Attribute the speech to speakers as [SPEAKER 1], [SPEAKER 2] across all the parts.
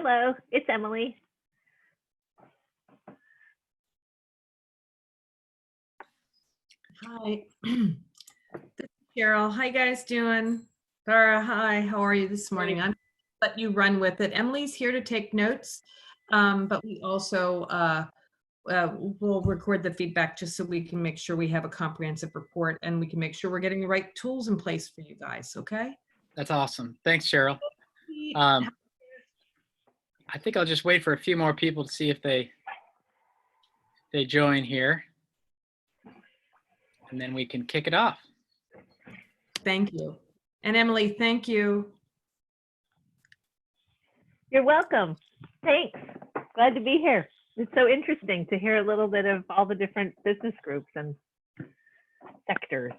[SPEAKER 1] Hello, it's Emily.
[SPEAKER 2] Hi, this is Carol. How you guys doing? Dara, hi, how are you this morning? I'm let you run with it. Emily's here to take notes, but we also will record the feedback just so we can make sure we have a comprehensive report and we can make sure we're getting the right tools in place for you guys, okay?
[SPEAKER 3] That's awesome. Thanks, Cheryl. I think I'll just wait for a few more people to see if they join here, and then we can kick it off.
[SPEAKER 2] Thank you. And Emily, thank you.
[SPEAKER 1] You're welcome. Thanks. Glad to be here. It's so interesting to hear a little bit of all the different business groups and sectors.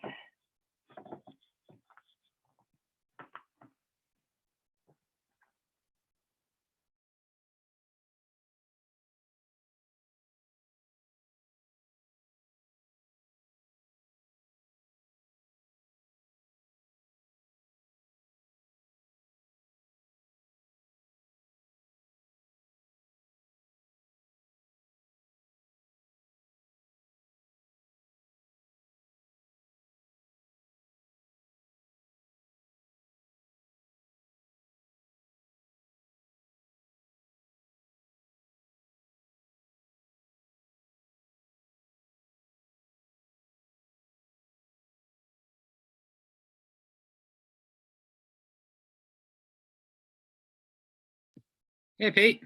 [SPEAKER 3] Hey, Pete.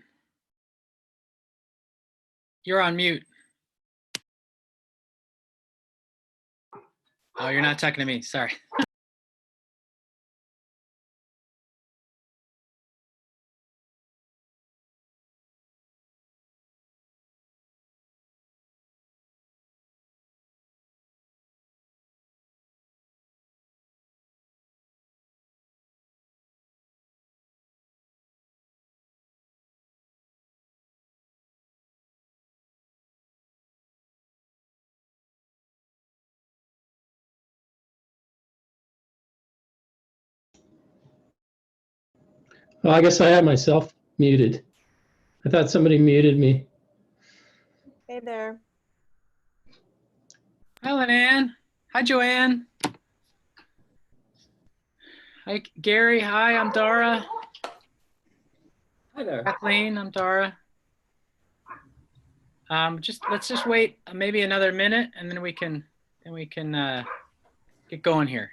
[SPEAKER 3] You're on mute. Oh, you're not talking to me. Sorry.
[SPEAKER 4] Well, I guess I had myself muted. I thought somebody muted me.
[SPEAKER 5] Hey there.
[SPEAKER 3] Hi, Leanne. Hi, Joanne. Hi, Gary. Hi, I'm Dara.
[SPEAKER 4] Hi there.
[SPEAKER 3] Kathleen, I'm Dara. Let's just wait maybe another minute, and then we can get going here.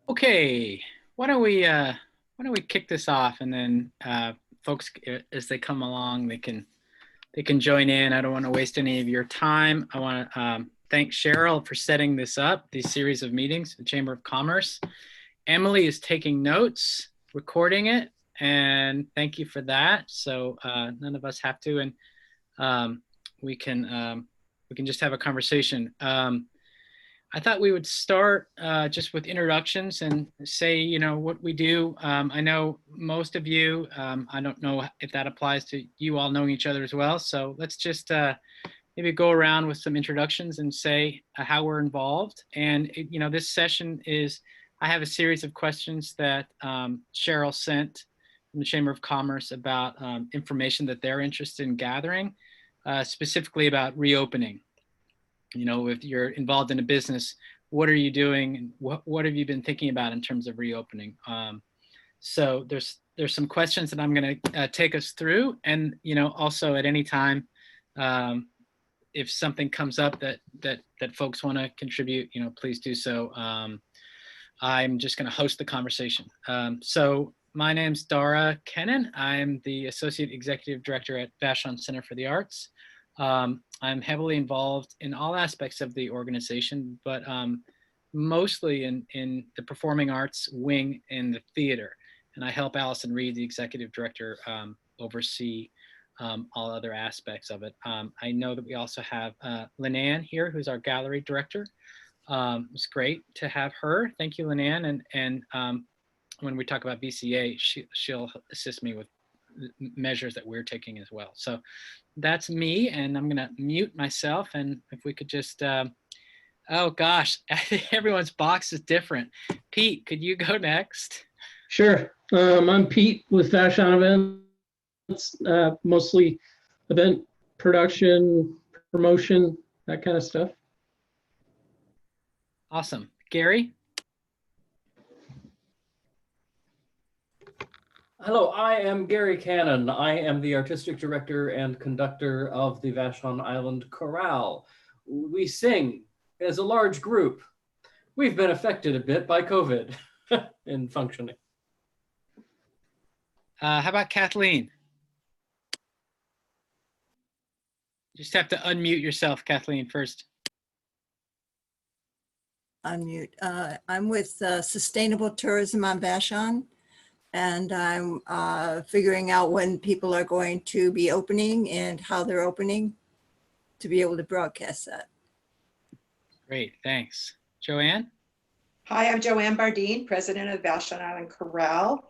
[SPEAKER 3] Okay, why don't we kick this off, and then folks, as they come along, they can join in. I don't want to waste any of your time. I want to thank Cheryl for setting this up, these series of meetings, the Chamber of Commerce. Emily is taking notes, recording it, and thank you for that. So none of us have to, and we can just have a conversation. I thought we would start just with introductions and say, you know, what we do. I know most of you, I don't know if that applies to you all knowing each other as well. So let's just maybe go around with some introductions and say how we're involved. And this session is, I have a series of questions that Cheryl sent from the Chamber of Commerce about information that they're interested in gathering, specifically about reopening. If you're involved in a business, what are you doing? What have you been thinking about in terms of reopening? So there's some questions that I'm going to take us through, and also at any time, if something comes up that folks want to contribute, please do so. I'm just going to host the conversation. So my name's Dara Kennan. I'm the Associate Executive Director at Vashon Center for the Arts. I'm heavily involved in all aspects of the organization, but mostly in the performing arts wing in the theater. And I help Allison Reed, the Executive Director, oversee all other aspects of it. I know that we also have Lynanne here, who's our gallery director. It's great to have her. Thank you, Lynanne. And when we talk about VCA, she'll assist me with measures that we're taking as well. So that's me, and I'm gonna mute myself. And if we could just, oh gosh, everyone's box is different. Pete, could you go next?
[SPEAKER 4] Sure. I'm Pete with Vashon Events, mostly event production, promotion, that kind of stuff.
[SPEAKER 3] Awesome. Gary?
[SPEAKER 6] Hello, I am Gary Cannon. I am the artistic director and conductor of the Vashon Island Chorale. We sing as a large group. We've been affected a bit by COVID in functioning.
[SPEAKER 3] How about Kathleen? You just have to unmute yourself, Kathleen, first.
[SPEAKER 7] Unmute. I'm with Sustainable Tourism on Vashon, and I'm figuring out when people are going to be opening and how they're opening to be able to broadcast that.
[SPEAKER 3] Great, thanks. Joanne?
[SPEAKER 8] Hi, I'm Joanne Bardeen, president of Vashon Island Chorale.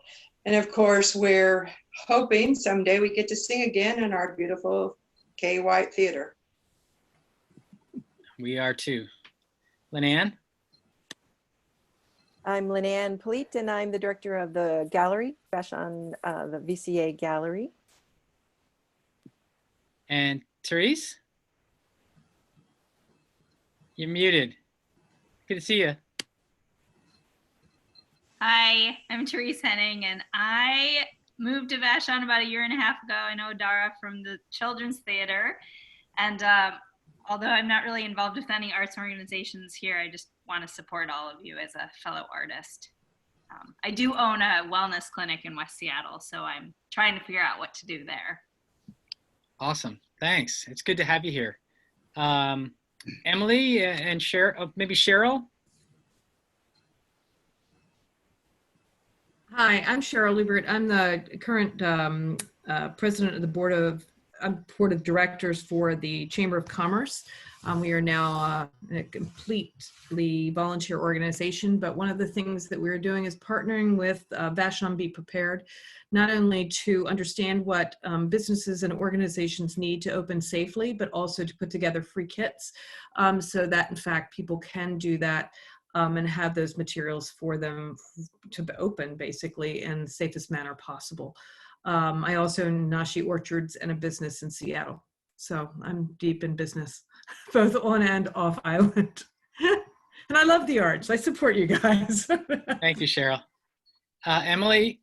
[SPEAKER 8] And of course, we're hoping someday we get to sing again in our beautiful K. White Theater.
[SPEAKER 3] We are too. Lynanne?
[SPEAKER 5] I'm Lynanne Polite, and I'm the director of the gallery, Vashon, the VCA gallery.
[SPEAKER 3] And Therese? You're muted. Good to see you.
[SPEAKER 9] Hi, I'm Therese Henning, and I moved to Vashon about 1.5 years ago. I know Dara from the Children's Theater, and although I'm not really involved with any arts organizations here, I just want to support all of you as a fellow artist. I do own a wellness clinic in West Seattle, so I'm trying to figure out what to do there.
[SPEAKER 3] Awesome, thanks. It's good to have you here. Emily and Cheryl, maybe Cheryl?
[SPEAKER 2] Hi, I'm Cheryl Liebert. I'm the current president of the board of directors for the Chamber of Commerce. We are now a completely volunteer organization, but one of the things that we're doing is partnering with Vashon Be Prepared, not only to understand what businesses and organizations need to open safely, but also to put together free kits so that in fact people can do that and have those materials for them to open basically in the safest manner possible. I also own Nashi Orchards and a business in Seattle. So I'm deep in business, both on and off island. And I love the arts. I support you guys.
[SPEAKER 3] Thank you, Cheryl. Emily?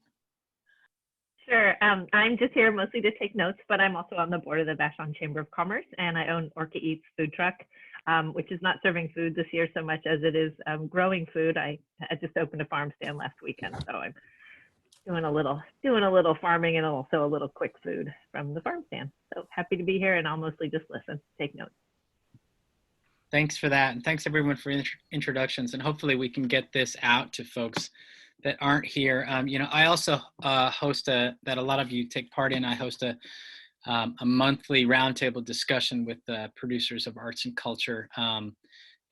[SPEAKER 1] Sure. I'm just here mostly to take notes, but I'm also on the board of the Vashon Chamber of Commerce, and I own Orca Eats food truck, which is not serving food this year so much as it is growing food. I just opened a farm stand last weekend, so I'm doing a little farming and also a little quick food from the farm stand. So happy to be here, and I'll mostly just listen, take notes.
[SPEAKER 3] Thanks for that, and thanks everyone for introductions, and hopefully we can get this out to folks that aren't here. I also host that a lot of you take part in. I host a monthly roundtable discussion with producers of arts and culture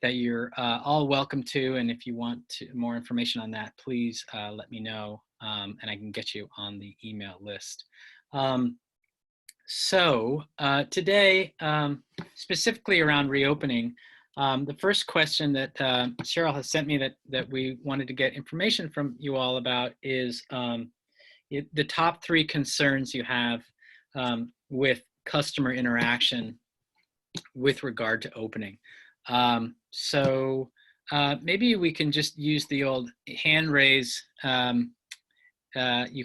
[SPEAKER 3] that you're all welcome to. And if you want more information on that, please let me know, and I can get you on the email list. So today, specifically around reopening, the first question that Cheryl has sent me that we wanted to get information from you all about is the top 3 concerns you have with customer interaction with regard to opening. So maybe we can just use the old hand raise. You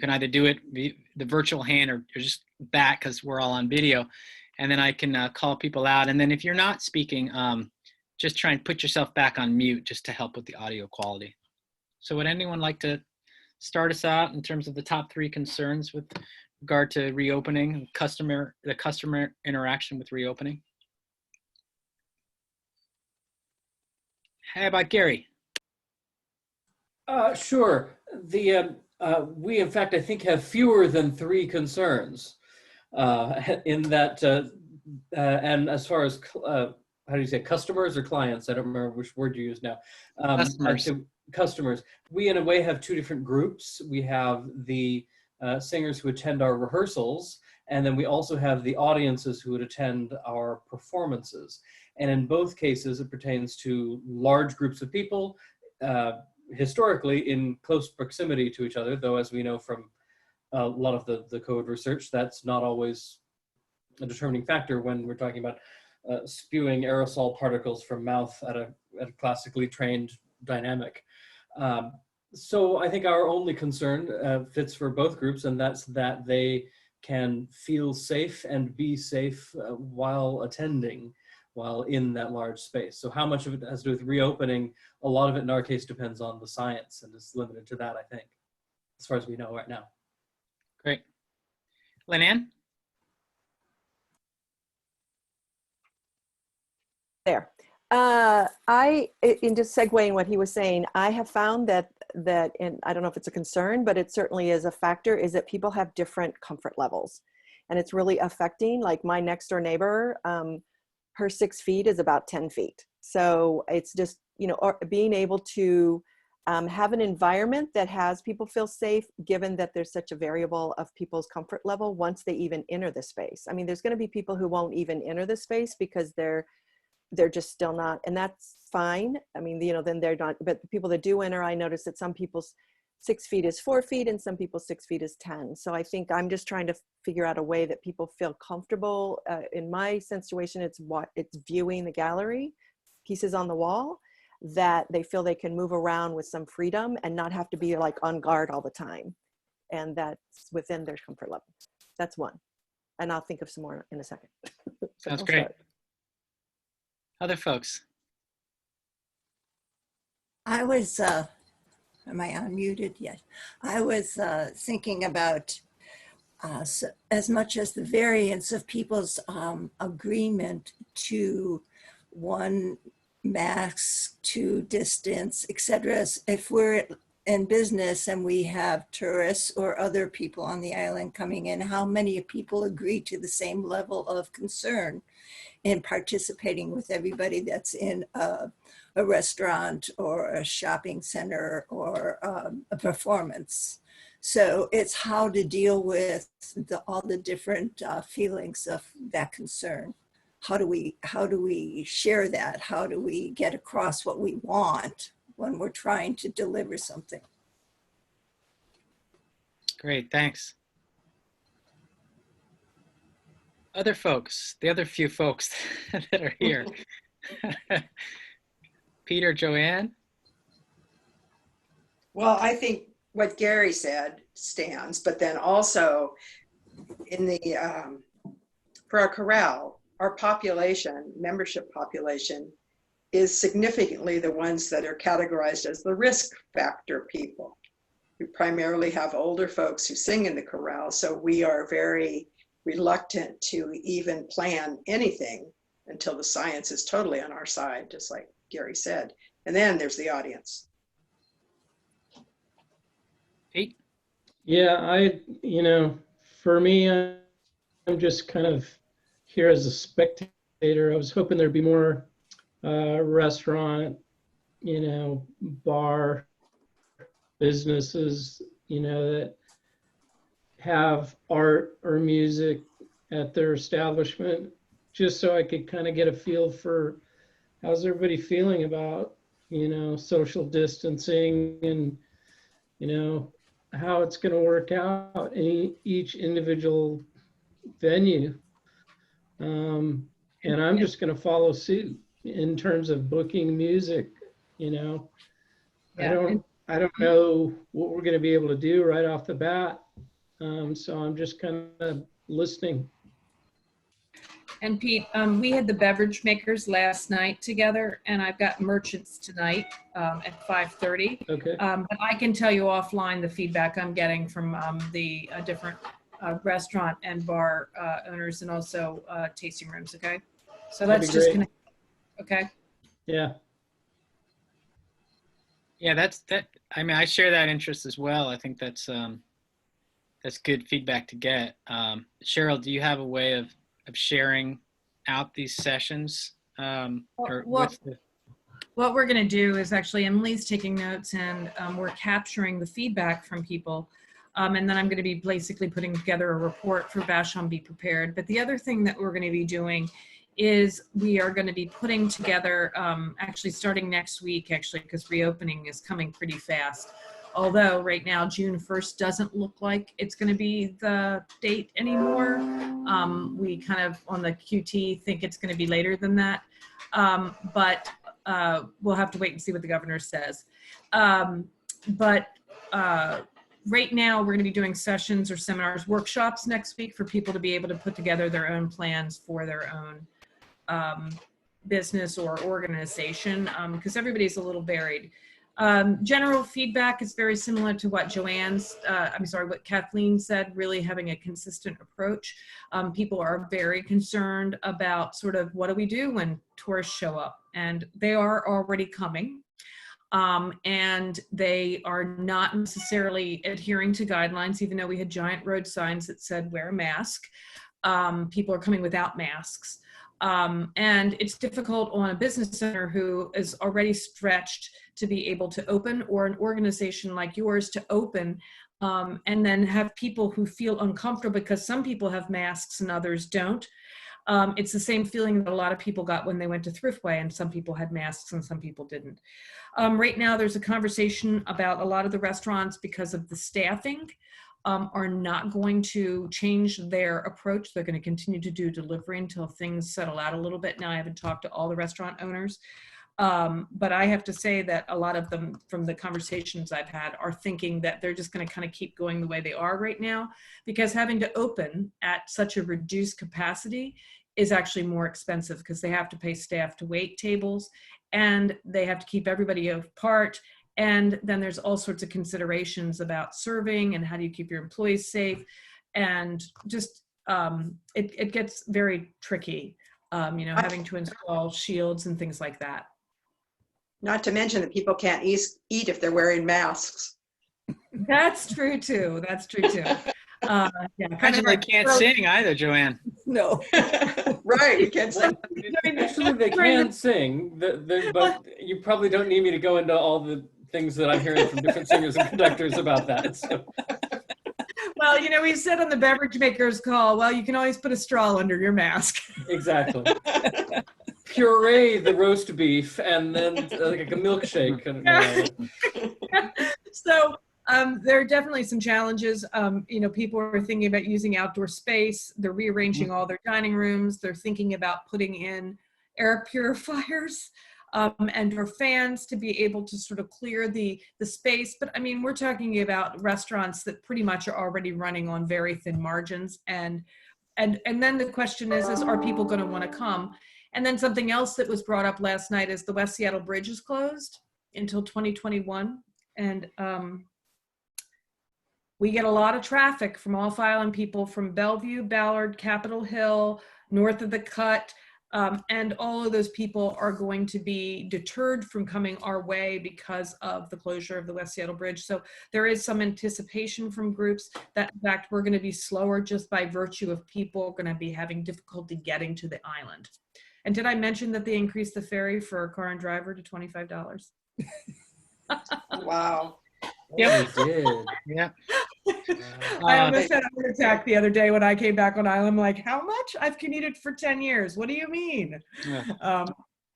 [SPEAKER 3] can either do it the virtual hand or just back because we're all on video, and then I can call people out. And then if you're not speaking, just try and put yourself back on mute just to help with the audio quality. So would anyone like to start us out in terms of the top 3 concerns with regard to reopening, the customer interaction with reopening? How about Gary?
[SPEAKER 6] Sure. We, in fact, I think have fewer than 3 concerns in that, and as far as, how do you say, customers or clients? I don't remember which word you use now.
[SPEAKER 3] Customers.
[SPEAKER 6] Customers. We, in a way, have 2 different groups. We have the singers who attend our rehearsals, and then we also have the audiences who would attend our performances. And in both cases, it pertains to large groups of people, historically in close proximity to each other, though as we know from a lot of the COVID research, that's not always a determining factor when we're talking about spewing aerosol particles from mouth at a classically trained dynamic. So I think our only concern fits for both groups, and that's that they can feel safe and be safe while attending, while in that large space. So how much of it has to do with reopening? A lot of it in our case depends on the science and is limited to that, I think, as far as we know right now.
[SPEAKER 3] Great. Lynn-Ann?
[SPEAKER 5] There. In just segueing what he was saying, I have found that, and I don't know if it's a concern, but it certainly is a factor, is that people have different comfort levels. And it's really affecting, like my next door neighbor, her 6 feet is about 10 feet. So it's just, being able to have an environment that has people feel safe, given that there's such a variable of people's comfort level once they even enter the space. I mean, there's going to be people who won't even enter the space because they're just still not, and that's fine. I mean, then they're not, but the people that do enter, I notice that some people's 6 feet is 4 feet and some people's 6 feet is 10. So I think I'm just trying to figure out a way that people feel comfortable. In my situation, it's viewing the gallery pieces on the wall, that they feel they can move around with some freedom and not have to be like on guard all the time. And that's within their comfort level. That's one. And I'll think of some more in a second.
[SPEAKER 3] Sounds great. Other folks?
[SPEAKER 7] I was, am I unmuted yet? I was thinking about as much as the variance of people's agreement to 1 mask, 2 distance, etc. If we're in business and we have tourists or other people on the island coming in, how many people agree to the same level of concern in participating with everybody that's in a restaurant or a shopping center or a performance? So it's how to deal with all the different feelings of that concern. How do we share that? How do we get across what we want when we're trying to deliver something?
[SPEAKER 3] Great, thanks. Other folks, the other few folks that are here. Peter, Joanne?
[SPEAKER 8] Well, I think what Gary said stands, but then also in the, for our corral, our population, membership population, is significantly the ones that are categorized as the risk factor people. We primarily have older folks who sing in the corral, so we are very reluctant to even plan anything until the science is totally on our side, just like Gary said. And then there's the audience.
[SPEAKER 3] Pete?
[SPEAKER 4] Yeah, for me, I'm just kind of here as a spectator. I was hoping there'd be more restaurant, bar businesses, that have art or music at their establishment, just so I could kind of get a feel for how's everybody feeling about, social distancing and, how it's going to work out in each individual venue. And I'm just going to follow suit in terms of booking music. I don't know what we're going to be able to do right off the bat. So I'm just kind of listening.
[SPEAKER 2] And Pete, we had the beverage makers last night together, and I've got merchants tonight at 5:30.
[SPEAKER 4] Okay.
[SPEAKER 2] But I can tell you offline the feedback I'm getting from the different restaurant and bar owners, and also tasting rooms. Okay, so
[SPEAKER 4] That'd
[SPEAKER 2] let's
[SPEAKER 4] be
[SPEAKER 2] just
[SPEAKER 4] great.
[SPEAKER 2] connect. Okay.
[SPEAKER 4] Yeah.
[SPEAKER 3] Yeah, that. I mean, I share that interest as well. I think that's good feedback to get. Cheryl, do you have a way of sharing out these sessions?
[SPEAKER 2] What we're going to do is actually Emily's taking notes, and we're capturing the feedback from people. And then I'm going to be basically putting together a report for Vashon Be Prepared. But the other thing that we're going to be doing is we are going to be putting together, actually starting next week, actually, because reopening is coming pretty fast. Although right now, June 1st doesn't look like it's going to be the date anymore. We kind of, on the QT, think it's going to be later than that. But we'll have to wait and see what the governor says. Right now, we're going to be doing sessions or seminars, workshops next week for people to be able to put together their own plans for their own business or organization, because everybody's a little varied. General feedback is very similar to what what Kathleen said, really having a consistent approach. People are very concerned about sort of what do we do when tourists show up, and they are already coming. And they are not necessarily adhering to guidelines, even though we had giant road signs that said wear a mask. People are coming without masks. And it's difficult on a business owner who is already stretched to be able to open, or an organization like yours to open, and then have people who feel uncomfortable because some people have masks and others don't. It's the same feeling that a lot of people got when they went to Thriftway, and some people had masks and some people didn't. Right now, there's a conversation about a lot of the restaurants, because of the staffing, are not going to change their approach. They're going to continue to do delivery until things settle out a little bit. Now, I haven't talked to all the restaurant owners, but I have to say that a lot of them, from the conversations I've had, are thinking that they're just going to kind of keep going the way they are right now, because having to open at such a reduced capacity is actually more expensive, because they have to pay staff to wait tables, and they have to keep everybody apart. And then there's all sorts of considerations about serving and how do you keep your employees safe. And just, it gets very tricky, having to install shields and things like that.
[SPEAKER 8] Not to mention that people can't eat if they're wearing masks.
[SPEAKER 2] That's true too. Yeah,
[SPEAKER 3] Imagine they can't sing either, Joanne.
[SPEAKER 5] No.
[SPEAKER 8] Right, you can't sing.
[SPEAKER 6] Actually, they can sing, but you probably don't need me to go into all the things that I'm hearing from different singers and conductors about that. So.
[SPEAKER 2] Well, we said on the beverage makers call, well, you can always put a straw under your mask.
[SPEAKER 6] Exactly. Puree the roast beef and then like a milkshake.
[SPEAKER 2] So there are definitely some challenges. People are thinking about using outdoor space. They're rearranging all their dining rooms. They're thinking about putting in air purifiers and or fans to be able to sort of clear the space. But I mean, we're talking about restaurants that pretty much are already running on very thin margins. And then the question is are people going to want to come? And then something else that was brought up last night is the West Seattle Bridge is closed until 2021. And we get a lot of traffic from Off Island people from Bellevue, Ballard, Capitol Hill, north of the Cut. And all of those people are going to be deterred from coming our way because of the closure of the West Seattle Bridge. So there is some anticipation from groups that, in fact, we're going to be slower just by virtue of people going to be having difficulty getting to the island. And did I mention that they increased the ferry for a car and driver to $25?
[SPEAKER 8] Wow.
[SPEAKER 3] Yep.
[SPEAKER 6] They did.
[SPEAKER 3] Yeah.
[SPEAKER 2] I almost had a heart attack the other day when I came back on island. I'm like, how much? I've commuted for 10 years. What do you mean?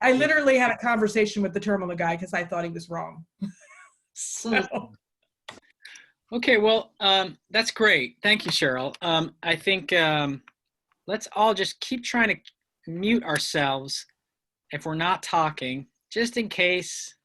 [SPEAKER 2] I literally had a conversation with the terminal guy because I thought he was wrong. So.
[SPEAKER 3] Okay, well, that's great. Thank you, Cheryl. I think let's all just keep trying to mute ourselves if we're not talking, just in case,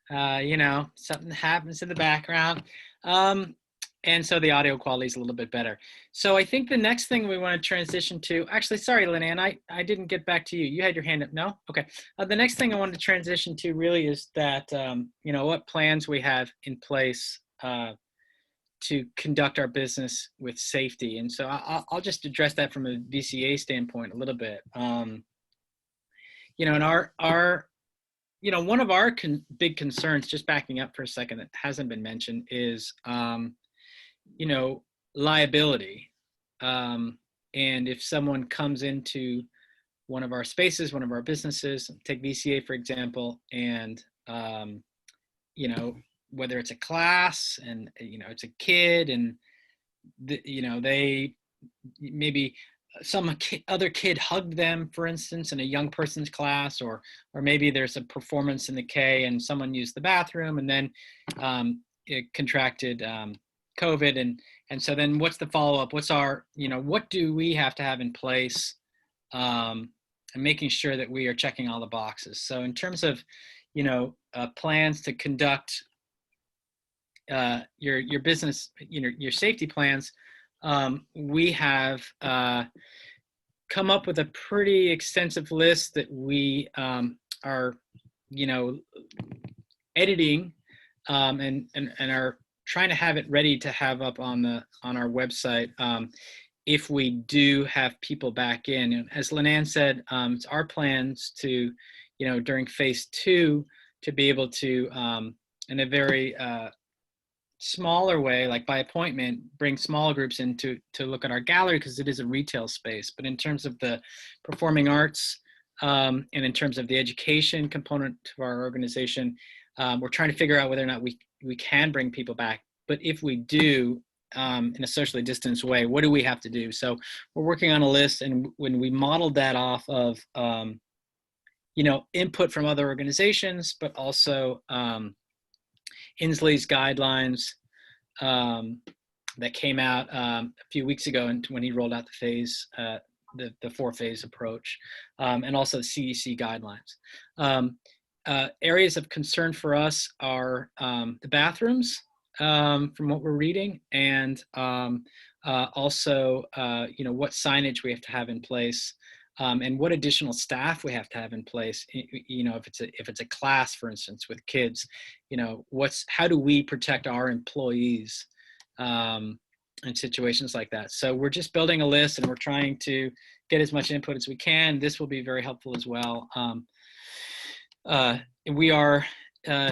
[SPEAKER 3] something happens in the background. And so the audio quality is a little bit better. So I think the next thing we want to transition to, actually, sorry, Lynanne, I didn't get back to you. You had your hand up, no? Okay. The next thing I wanted to transition to really is that, what plans we have in place to conduct our business with safety. And so I'll just address that from a VCA standpoint a little bit. And one of our big concerns, just backing up for a second, that hasn't been mentioned is, liability. And if someone comes into one of our spaces, one of our businesses, take VCA, for example, and, whether it's a class and, it's a kid and, they maybe other kid hugged them, for instance, in a young person's class, or maybe there's a performance in the K and someone used the bathroom and then it contracted COVID. And so then what's the follow-up? What's our, what do we have to have in place and making sure that we are checking all the boxes? So in terms of, plans to conduct your business, your safety plans, we have come up with a pretty extensive list that we are, editing and are trying to have it ready to have up on our website if we do have people back in. And as Lynanne said, it's our plans to, during phase 2, to be able to, in a very smaller way, like by appointment, bring small groups in to look at our gallery, because it is a retail space. But in terms of the performing arts and in terms of the education component of our organization, we're trying to figure out whether or not we can bring people back. But if we do, in a socially distanced way, what do we have to do? So we're working on a list, and when we modeled that off of input from other organizations, but also Inslee's guidelines that came out a few weeks ago, and when he rolled out the phase, the 4-phase approach, and also the CDC guidelines. Areas of concern for us are the bathrooms, from what we're reading, and also what signage we have to have in place, and what additional staff we have to have in place. If it's a class, for instance, with kids, how do we protect our employees in situations like that? So we're just building a list, and we're trying to get as much input as we can. This will be very helpful as well. We are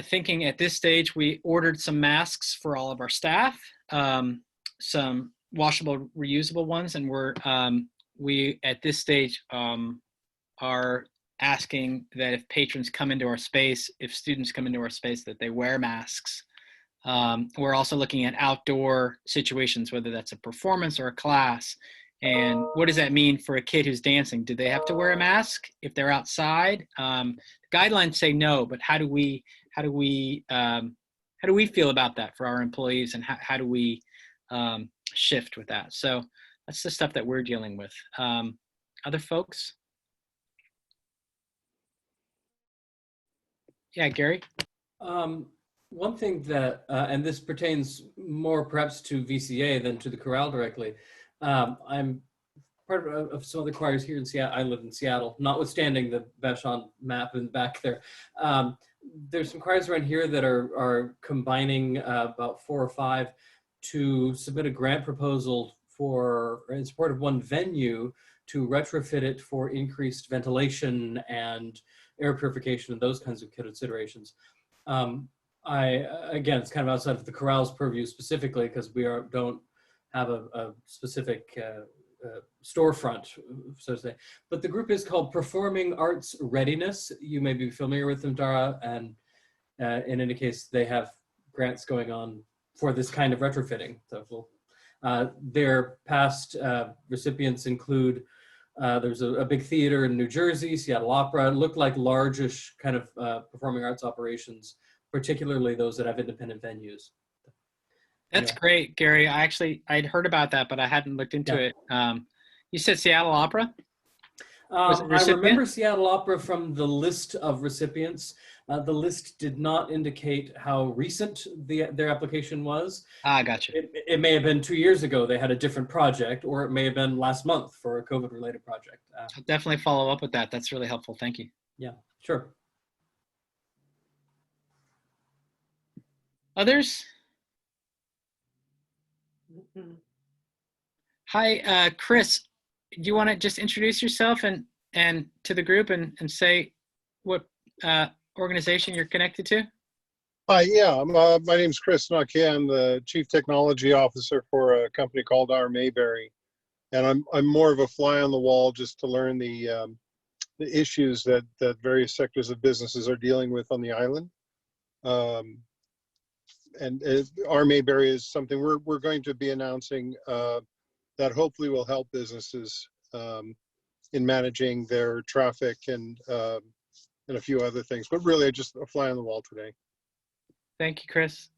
[SPEAKER 3] thinking at this stage, we ordered some masks for all of our staff, some washable, reusable ones, and we at this stage are asking that if patrons come into our space, if students come into our space, that they wear masks. We're also looking at outdoor situations, whether that's a performance or a class. And what does that mean for a kid who's dancing? Do they have to wear a mask if they're outside? Guidelines say no, but how do we feel about that for our employees, and how do we shift with that? So that's the stuff that we're dealing with. Other folks? Yeah, Gary?
[SPEAKER 6] One thing that, and this pertains more perhaps to VCA than to the chorale directly, I'm part of some other choirs here in Seattle. I live in Seattle, notwithstanding the Vashon map in the back there. There's some choirs around here that are combining about 4 or 5 to submit a grant proposal in support of one venue to retrofit it for increased ventilation and air purification and those kinds of considerations. Again, it's kind of outside of the chorale's purview specifically, because we don't have a specific storefront, so to say. But the group is called Performing Arts Readiness. You may be familiar with them, Dara, and in any case, they have grants going on for this kind of retrofitting. So their past recipients include, there's a big theater in New Jersey, Seattle Opera. It looked like largish kind of performing arts operations, particularly those that have independent venues.
[SPEAKER 3] That's great, Gary. I'd heard about that, but I hadn't looked into it. You said Seattle Opera?
[SPEAKER 6] I remember Seattle Opera from the list of recipients. The list did not indicate how recent their application was.
[SPEAKER 3] Gotcha.
[SPEAKER 6] It may have been 2 years ago they had a different project, or it may have been last month for a COVID-related project.
[SPEAKER 3] I'll definitely follow up with that. That's really helpful. Thank you.
[SPEAKER 6] Yeah, sure.
[SPEAKER 3] Others? Hi, Chris. Do you want to just introduce yourself and to the group and say what organization you're connected to?
[SPEAKER 10] Yeah, my name's Chris Nucky. I'm the Chief Technology Officer for a company called R. Mayberry, and I'm more of a fly on the wall just to learn the issues that various sectors of businesses are dealing with on the island. And R. Mayberry is something we're going to be announcing that hopefully will help businesses in managing their traffic and a few other things. But really, just a fly on the wall today.
[SPEAKER 3] Thank you, Chris.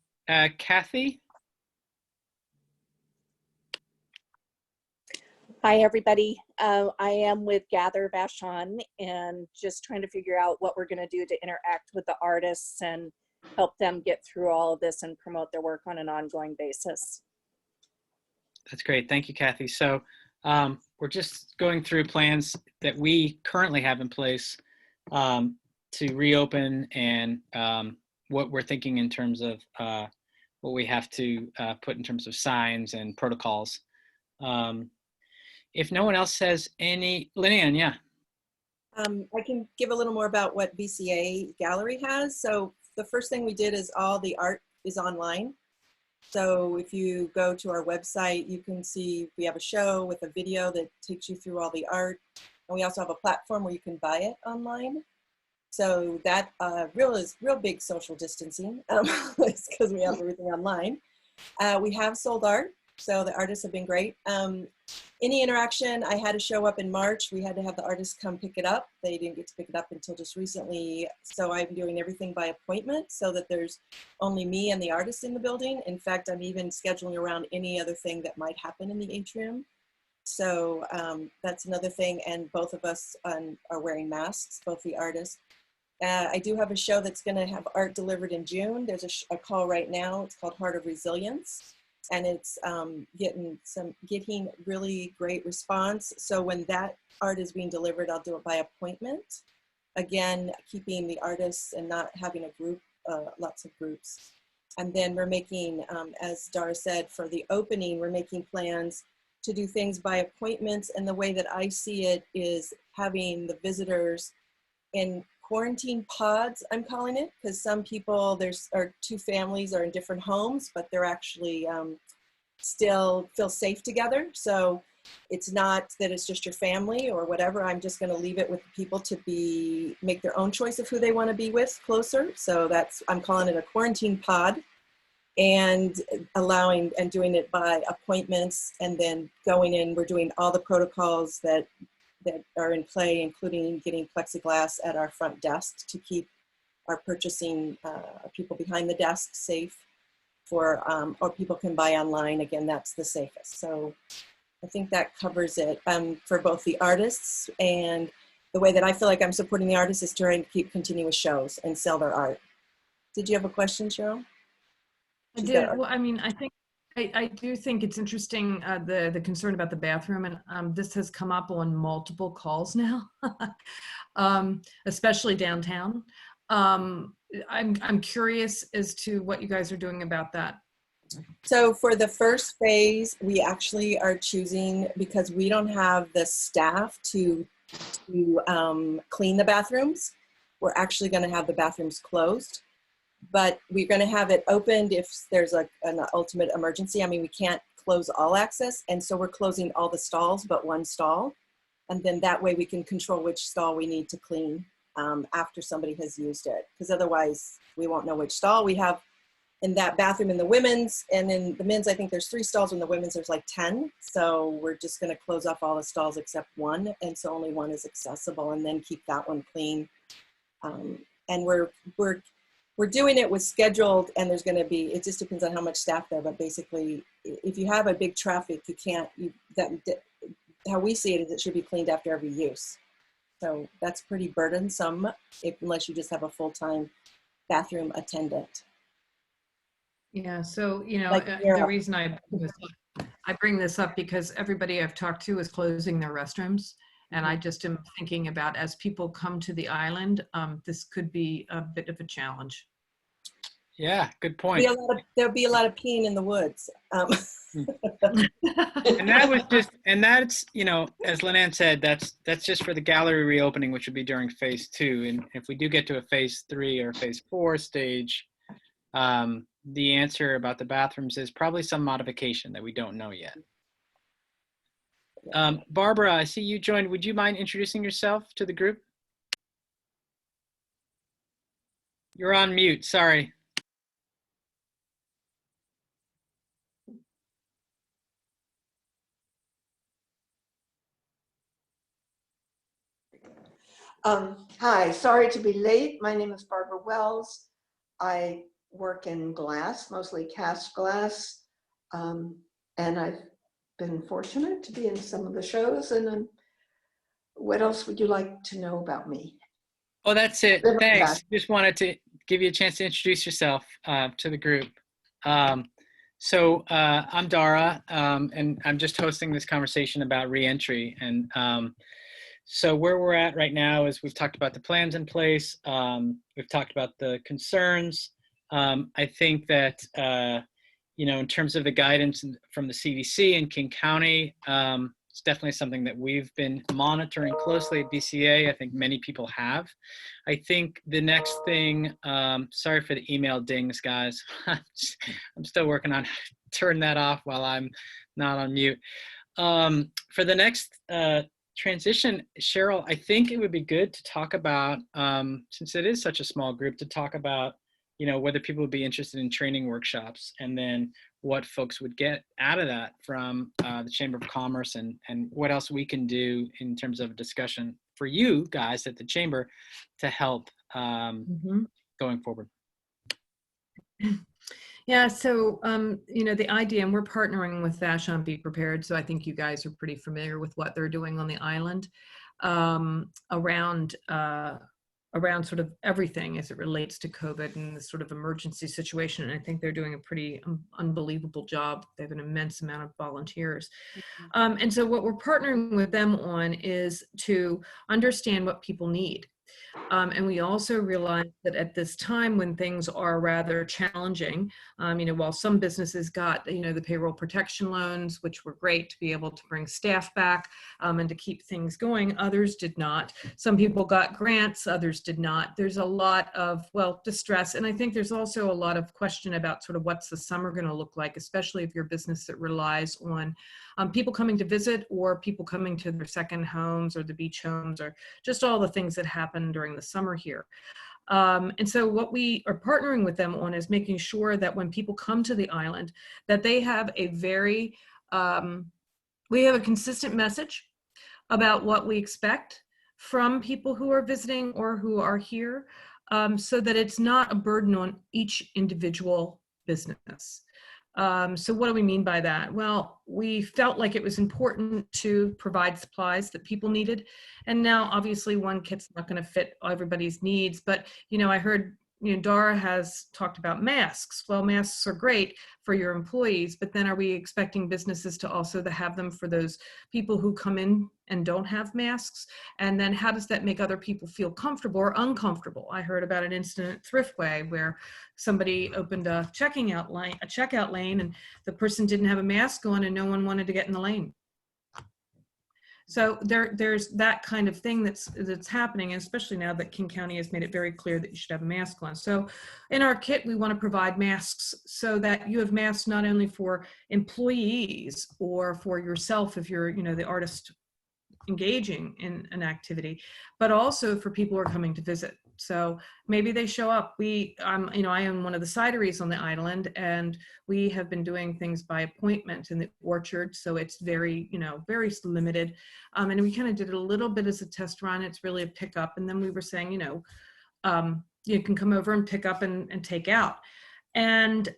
[SPEAKER 3] Kathy?
[SPEAKER 11] Hi, everybody. I am with Gather Vashon and just trying to figure out what we're going to do to interact with the artists and help them get through all of this and promote their work on an ongoing basis.
[SPEAKER 3] That's great. Thank you, Kathy. So we're just going through plans that we currently have in place to reopen and what we're thinking in terms of what we have to put in terms of signs and protocols. If no one else has any, Lynn, yeah.
[SPEAKER 5] I can give a little more about what VCA Gallery has. So the first thing we did is all the art is online. So if you go to our website, you can see we have a show with a video that takes you through all the art. And we also have a platform where you can buy it online. So that real big social distancing because we have everything online. We have sold art, so the artists have been great. Any interaction, I had to show up in March. We had to have the artists come pick it up. They didn't get to pick it up until just recently. So I'm doing everything by appointment so that there's only me and the artist in the building. In fact, I'm even scheduling around any other thing that might happen in the atrium. So that's another thing. And both of us are wearing masks, both the artists. I do have a show that's going to have art delivered in June. There's a call right now. It's called Heart of Resilience. And it's getting really great response. So when that art is being delivered, I'll do it by appointment. Again, keeping the artists and not having a group, lots of groups. And then we're making, as Dara said, for the opening, we're making plans to do things by appointments. And the way that I see it is having the visitors in quarantine pods, I'm calling it, because some people, are two families are in different homes, but they're actually still feel safe together. So it's not that it's just your family or whatever. I'm just going to leave it with people to make their own choice of who they want to be with closer. So I'm calling it a quarantine pod, and allowing and doing it by appointments, and then going in, we're doing all the protocols that are in play, including getting plexiglass at our front desk to keep our purchasing people behind the desk safe or people can buy online. Again, that's the safest. So I think that covers it for both the artists, and the way that I feel like I'm supporting the artists is trying to keep continuous shows and sell their art. Did you have a question, Cheryl?
[SPEAKER 2] I did. Well, I mean, I do think it's interesting, the concern about the bathroom, and this has come up on multiple calls now, especially downtown. I'm curious as to what you guys are doing about that.
[SPEAKER 5] So for the first phase, we actually are choosing, because we don't have the staff to clean the bathrooms, we're actually going to have the bathrooms closed. But we're going to have it opened if there's an ultimate emergency. I mean, we can't close all access. And so we're closing all the stalls but one stall. And then that way we can control which stall we need to clean after somebody has used it. Because otherwise we won't know which stall. We have in that bathroom in the women's, and in the men's, I think there's 3 stalls. In the women's, there's like 10. So we're just going to close off all the stalls except one. And so only one is accessible, and then keep that one clean. And we're doing it with scheduled, and there's going to be, it just depends on how much staff there, but basically if you have a big traffic, you can't, how we see it is it should be cleaned after every use. So that's pretty burdensome unless you just have a full-time bathroom attendant.
[SPEAKER 2] Yeah, so, you know,
[SPEAKER 5] Like
[SPEAKER 2] the reason I bring this up because everybody I've talked to is closing their restrooms. And I just am thinking about, as people come to the island, this could be a bit of a challenge.
[SPEAKER 3] Yeah, good point.
[SPEAKER 5] There'll be a lot of peeing in the woods.
[SPEAKER 3] And that was just, and that's, you know, as Lynn said, that's just for the gallery reopening, which would be during phase 2. And if we do get to a phase 3 or phase 4 stage, the answer about the bathrooms is probably some modification that we don't know yet. Barbara, I see you joined. Would you mind introducing yourself to the group? You're on mute, sorry.
[SPEAKER 12] Hi, sorry to be late. My name is Barbara Wells. I work in glass, mostly cast glass. And I've been fortunate to be in some of the shows. And what else would you like to know about me?
[SPEAKER 3] Oh, that's it. Thanks. Just wanted to give you a chance to introduce yourself to the group. So I'm Dara, and I'm just hosting this conversation about reentry. And so where we're at right now is we've talked about the plans in place. We've talked about the concerns. I think that, you know, in terms of the guidance from the CDC and King County, it's definitely something that we've been monitoring closely at BCA. I think many people have. I think the next thing, sorry for the email dings, guys. I'm still working on turning that off while I'm not on mute. For the next transition, Cheryl, I think it would be good to talk about, since it is such a small group, to talk about, you know, whether people would be interested in training workshops, and then what folks would get out of that from the Chamber of Commerce, and what else we can do in terms of a discussion for you guys at the Chamber to help going forward.
[SPEAKER 2] Yeah, so, you know, the idea, and we're partnering with Vashon Be Prepared, so I think you guys are pretty familiar with what they're doing on the island around sort of everything as it relates to COVID and this sort of emergency situation. And I think they're doing a pretty unbelievable job. They have an immense amount of volunteers. And so what we're partnering with them on is to understand what people need. And we also realize that at this time when things are rather challenging, you know, while some businesses got, you know, the payroll protection loans, which were great to be able to bring staff back and to keep things going, others did not. Some people got grants, others did not. There's a lot of, well, distress. And I think there's also a lot of question about sort of what's the summer going to look like, especially if you're a business that relies on people coming to visit, or people coming to their second homes or the beach homes, or just all the things that happen during the summer here. And so what we are partnering with them on is making sure that when people come to the island, that they have a very, we have a consistent message about what we expect from people who are visiting or who are here, so that it's not a burden on each individual business. So what do we mean by that? Well, we felt like it was important to provide supplies that people needed. And now obviously one kit's not going to fit everybody's needs, but, you know, I heard, you know, Dara has talked about masks. Well, masks are great for your employees, but then are we expecting businesses to also have them for those people who come in and don't have masks? And then how does that make other people feel comfortable or uncomfortable? I heard about an incident at Thriftway where somebody opened a checkout lane, and the person didn't have a mask on and no one wanted to get in the lane. So there's that kind of thing that's happening, and especially now that King County has made it very clear that you should have a mask on. So in our kit, we want to provide masks so that you have masks not only for employees or for yourself if you're, you know, the artist engaging in an activity, but also for people who are coming to visit. So maybe they show up. You know, I own one of the cideries on the island, and we have been doing things by appointment in the orchard. So it's very, you know, very limited. And we kind of did it a little bit as a test run. It's really a pickup. And then we were saying, you know, you can come over and pick up and take out. And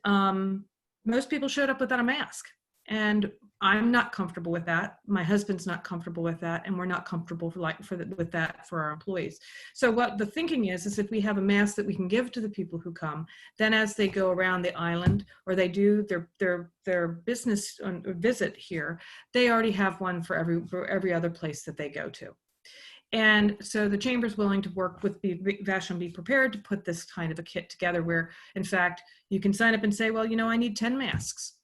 [SPEAKER 2] most people showed up without a mask. And I'm not comfortable with that. My husband's not comfortable with that. And we're not comfortable with that for our employees. So what the thinking is if we have a mask that we can give to the people who come, then as they go around the island or they do their business visit here, they already have one for every other place that they go to. And so the chamber's willing to work with Vashon Be Prepared to put this kind of a kit together where, in fact, you can sign up and say, well, you know, I need 10 masks.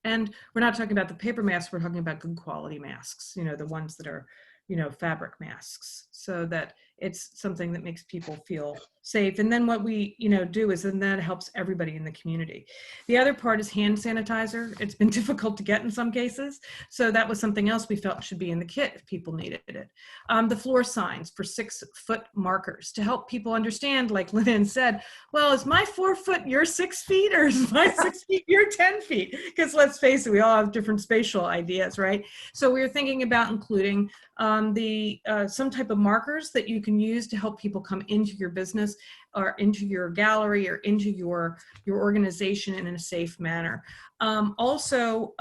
[SPEAKER 2] And we're not talking about the paper masks, we're talking about good quality masks, you know, the ones that are, you know, fabric masks, so that it's something that makes people feel safe. And then what we, you know, do is then that helps everybody in the community. The other part is hand sanitizer. It's been difficult to get in some cases. So that was something else we felt should be in the kit if people needed it. The floor signs for 6-foot markers to help people understand, like Lynn said, well, is my 4 foot your 6 feet, or is my 6 feet your 10 feet? Because let's face it, we all have different spatial ideas, right? So we were thinking about including some type of markers that you can use to help people come into your business or into your gallery or into your organization in a safe manner. Also,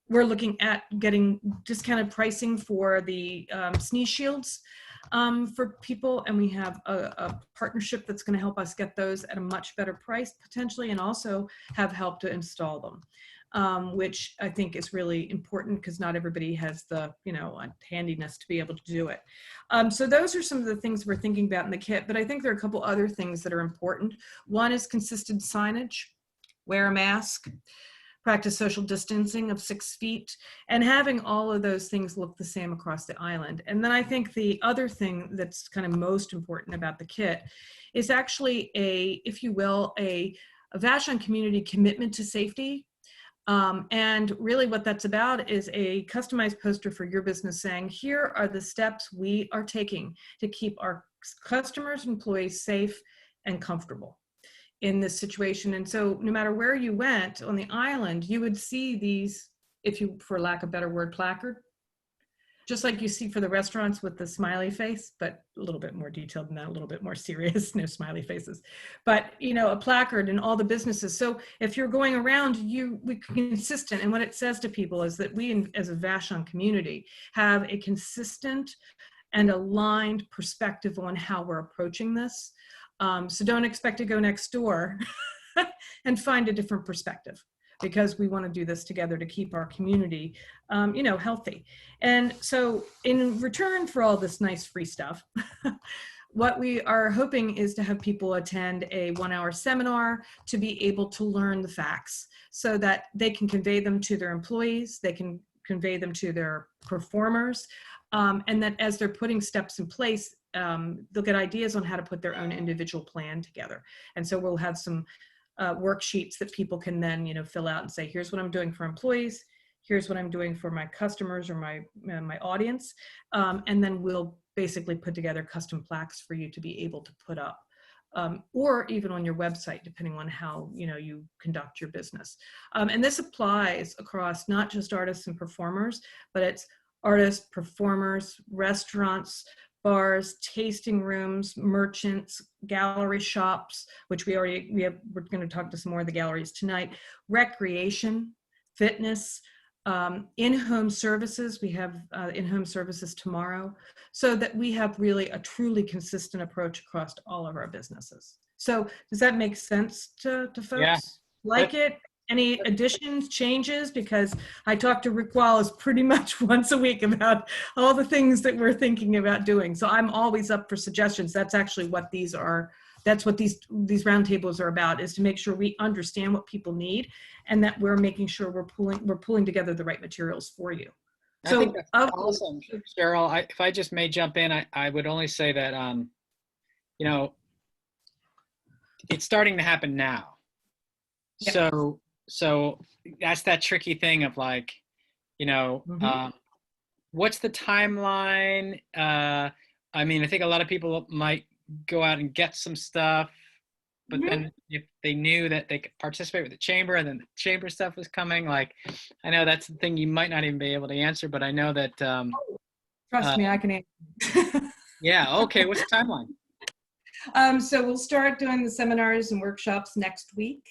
[SPEAKER 2] we're looking at getting discounted pricing for the sneeze shields for people, and we have a partnership that's going to help us get those at a much better price potentially, and also have help to install them. Which I think is really important because not everybody has the, you know, handiness to be able to do it. So those are some of the things we're thinking about in the kit, but I think there are a couple other things that are important. One is consistent signage, wear a mask, practice social distancing of 6 feet, and having all of those things look the same across the island. And then I think the other thing that's kind of most important about the kit is actually if you will, a Vashon community commitment to safety. And really what that's about is a customized poster for your business saying, here are the steps we are taking to keep our customers and employees safe and comfortable in this situation. And so no matter where you went on the island, you would see these, if you, for lack of a better word, placard, just like you see for the restaurants with the smiley face, but a little bit more detailed than that, a little bit more serious, no smiley faces, but you know, a placard in all the businesses. So if you're going around, we consistent. And what it says to people is that we, as a Vashon community, have a consistent and aligned perspective on how we're approaching this. So don't expect to go next door and find a different perspective, because we want to do this together to keep our community, you know, healthy. And so in return for all this nice free stuff, what we are hoping is to have people attend a 1-hour seminar to be able to learn the facts so that they can convey them to their employees, they can convey them to their performers, and that as they're putting steps in place, they'll get ideas on how to put their own individual plan together. And so we'll have some worksheets that people can then, you know, fill out and say, here's what I'm doing for employees, here's what I'm doing for my customers or my audience, and then we'll basically put together custom plaques for you to be able to put up, or even on your website, depending on how, you know, you conduct your business. And this applies across not just artists and performers, but it's artists, performers, restaurants, bars, tasting rooms, merchants, gallery shops, which we're going to talk to some more of the galleries tonight, recreation, fitness, in-home services. We have in-home services tomorrow, so that we have really a truly consistent approach across all of our businesses. So does that make sense to folks?
[SPEAKER 3] Yeah.
[SPEAKER 2] Like it? Any additions, changes? Because I talk to Rick Wallace pretty much once a week about all the things that we're thinking about doing. So I'm always up for suggestions. That's actually what these are. That's what these roundtables are about, is to make sure we understand what people need and that we're making sure we're pulling together the right materials for you.
[SPEAKER 3] I think that's awesome, Cheryl. If I just may jump in, I would only say that, you know, it's starting to happen now. Yep. So that's that tricky thing of like, you know, what's the timeline? I mean, I think a lot of people might go out and get some stuff, but
[SPEAKER 2] Mhm.
[SPEAKER 3] then if they knew that they could participate with the chamber and then the chamber stuff was coming, like, I know that's the thing you might not even be able to answer, but I know that,
[SPEAKER 2] Trust me, I can answer.
[SPEAKER 3] yeah, okay, what's the timeline?
[SPEAKER 2] So we'll start doing the seminars and workshops next week.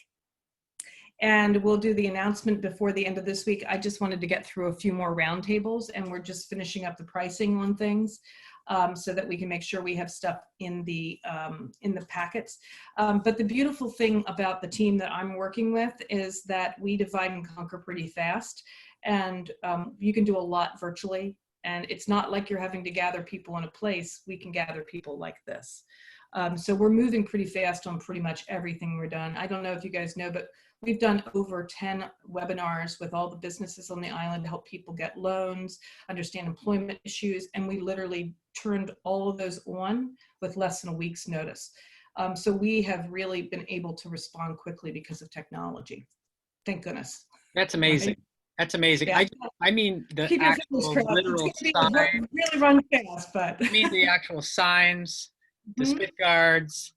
[SPEAKER 2] And we'll do the announcement before the end of this week. I just wanted to get through a few more roundtables, and we're just finishing up the pricing on things so that we can make sure we have stuff in the packets. But the beautiful thing about the team that I'm working with is that we divide and conquer pretty fast, and you can do a lot virtually. And it's not like you're having to gather people in a place. We can gather people like this. So we're moving pretty fast on pretty much everything we're done. I don't know if you guys know, but we've done over 10 webinars with all the businesses on the island to help people get loans, understand employment issues, and we literally turned all of those on with less than a week's notice. So we have really been able to respond quickly because of technology. Thank goodness.
[SPEAKER 3] That's amazing.
[SPEAKER 2] Right?
[SPEAKER 3] That's amazing.
[SPEAKER 2] Yeah.
[SPEAKER 3] I mean the
[SPEAKER 2] Keep your fingers
[SPEAKER 3] actual
[SPEAKER 2] crossed.
[SPEAKER 3] literal
[SPEAKER 2] It's gonna be
[SPEAKER 3] sign.
[SPEAKER 2] really run fast, but.
[SPEAKER 3] I mean the actual signs, the
[SPEAKER 2] Mhm.
[SPEAKER 3] spit guards,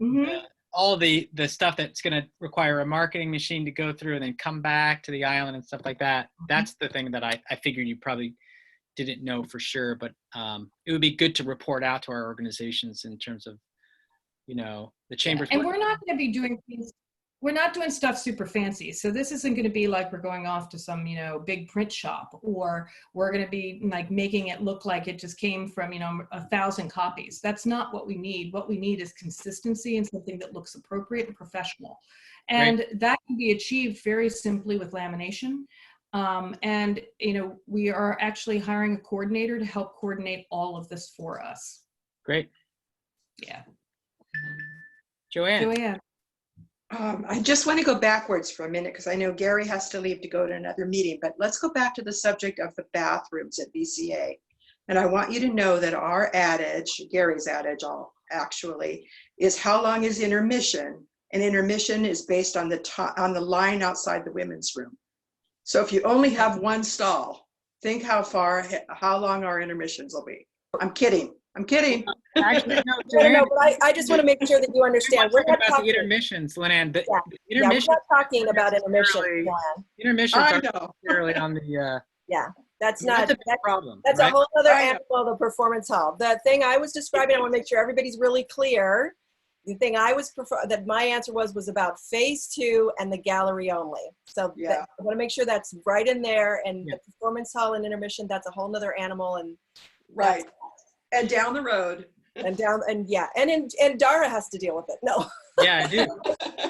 [SPEAKER 2] Mhm.
[SPEAKER 3] all the stuff that's going to require a marketing machine to go through and then come back to the island and stuff like that. That's the thing that I figured you probably didn't know for sure, but it would be good to report out to our organizations in terms of, you know, the chambers.
[SPEAKER 2] And we're not going to be doing things, we're not doing stuff super fancy. So this isn't going to be like we're going off to some, you know, big print shop, or we're going to be like making it look like it just came from, you know, 1,000 copies. That's not what we need. What we need is consistency and something that looks appropriate and professional. And that can be achieved very simply with lamination. And, you know, we are actually hiring a coordinator to help coordinate all of this for us.
[SPEAKER 3] Great.
[SPEAKER 2] Yeah.
[SPEAKER 3] Joanne.
[SPEAKER 8] I just want to go backwards for a minute because I know Gary has to leave to go to another meeting, but let's go back to the subject of the bathrooms at VCA. And I want you to know that our adage, Gary's adage actually, is how long is intermission? And intermission is based on the line outside the women's room. So if you only have one stall, think how long our intermissions will be. I'm kidding.
[SPEAKER 3] Actually, no,
[SPEAKER 5] No, but I just want to make sure that you understand. We're not
[SPEAKER 3] about
[SPEAKER 5] talking
[SPEAKER 3] the intermissions, Leanne.
[SPEAKER 5] Yeah,
[SPEAKER 3] Intermissions,
[SPEAKER 5] we're not talking about intermission, Joanne.
[SPEAKER 3] intermissions
[SPEAKER 8] I
[SPEAKER 3] are
[SPEAKER 8] know.
[SPEAKER 3] necessarily on the.
[SPEAKER 5] Yeah, that's
[SPEAKER 3] That's
[SPEAKER 5] not
[SPEAKER 3] a big problem.
[SPEAKER 5] That's
[SPEAKER 3] right?
[SPEAKER 5] a whole other
[SPEAKER 8] I know.
[SPEAKER 5] animal of the performance hall. The thing I was describing, I want to make sure everybody's really clear. The thing I was that my answer was about phase 2 and the gallery only. So
[SPEAKER 8] Yeah.
[SPEAKER 5] I want to make sure that's right in there. And
[SPEAKER 3] Yeah.
[SPEAKER 5] the performance hall and intermission, that's a whole nother animal. And
[SPEAKER 8] Right. And down the road.
[SPEAKER 5] and Dara has to deal with it. No.
[SPEAKER 3] Yeah, I do.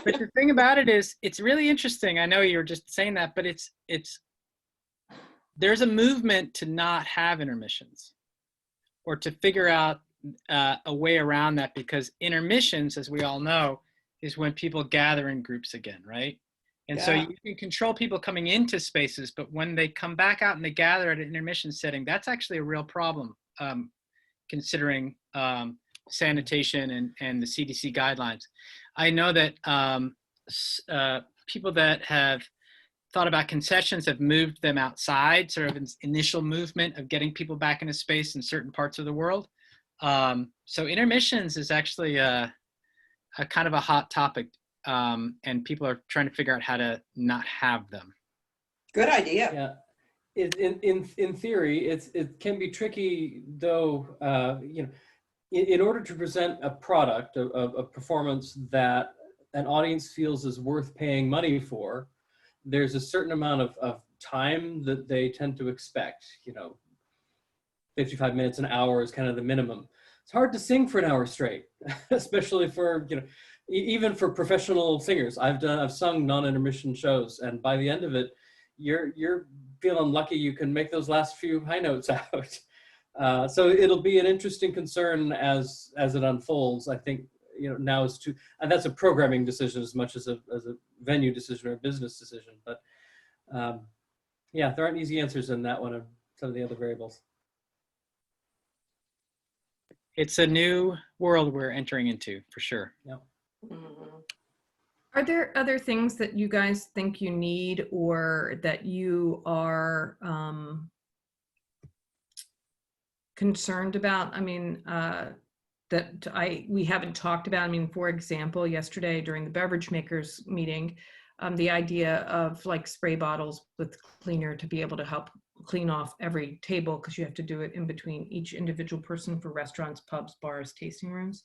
[SPEAKER 3] But the thing about it is, it's really interesting. I know you were just saying that, but there's a movement to not have intermissions, or to figure out a way around that, because intermissions, as we all know, is when people gather in groups again, right? And so
[SPEAKER 8] Yeah.
[SPEAKER 3] you can control people coming into spaces, but when they come back out and they gather at an intermission setting, that's actually a real problem, considering sanitation and the CDC guidelines. I know that people that have thought about concessions have moved them outside, sort of an initial movement of getting people back into space in certain parts of the world. So intermissions is actually a kind of a hot topic, and people are trying to figure out how to not have them.
[SPEAKER 8] Good idea.
[SPEAKER 6] Yeah. In theory, it can be tricky, though. You know, in order to present a product, a performance that an audience feels is worth paying money for, there's a certain amount of time that they tend to expect. You know, 55 minutes, an hour is kind of the minimum. It's hard to sing for an hour straight, especially for, you know, even for professional singers. I've sung non-intermission shows, and by the end of it, you're feeling lucky you can make those last few high notes out. So it'll be an interesting concern as it unfolds. I think, you know, now is and that's a programming decision as much as a venue decision or a business decision. But yeah, there aren't easy answers in that one, and some of the other variables.
[SPEAKER 3] It's a new world we're entering into, for sure.
[SPEAKER 6] Yeah.
[SPEAKER 8] Mhm.
[SPEAKER 2] Are there other things that you guys think you need, or that you are concerned about? I mean, we haven't talked about. I mean, for example, yesterday during the beverage makers meeting, the idea of like spray bottles with cleaner to be able to help clean off every table, because you have to do it in between each individual person for restaurants, pubs, bars, tasting rooms.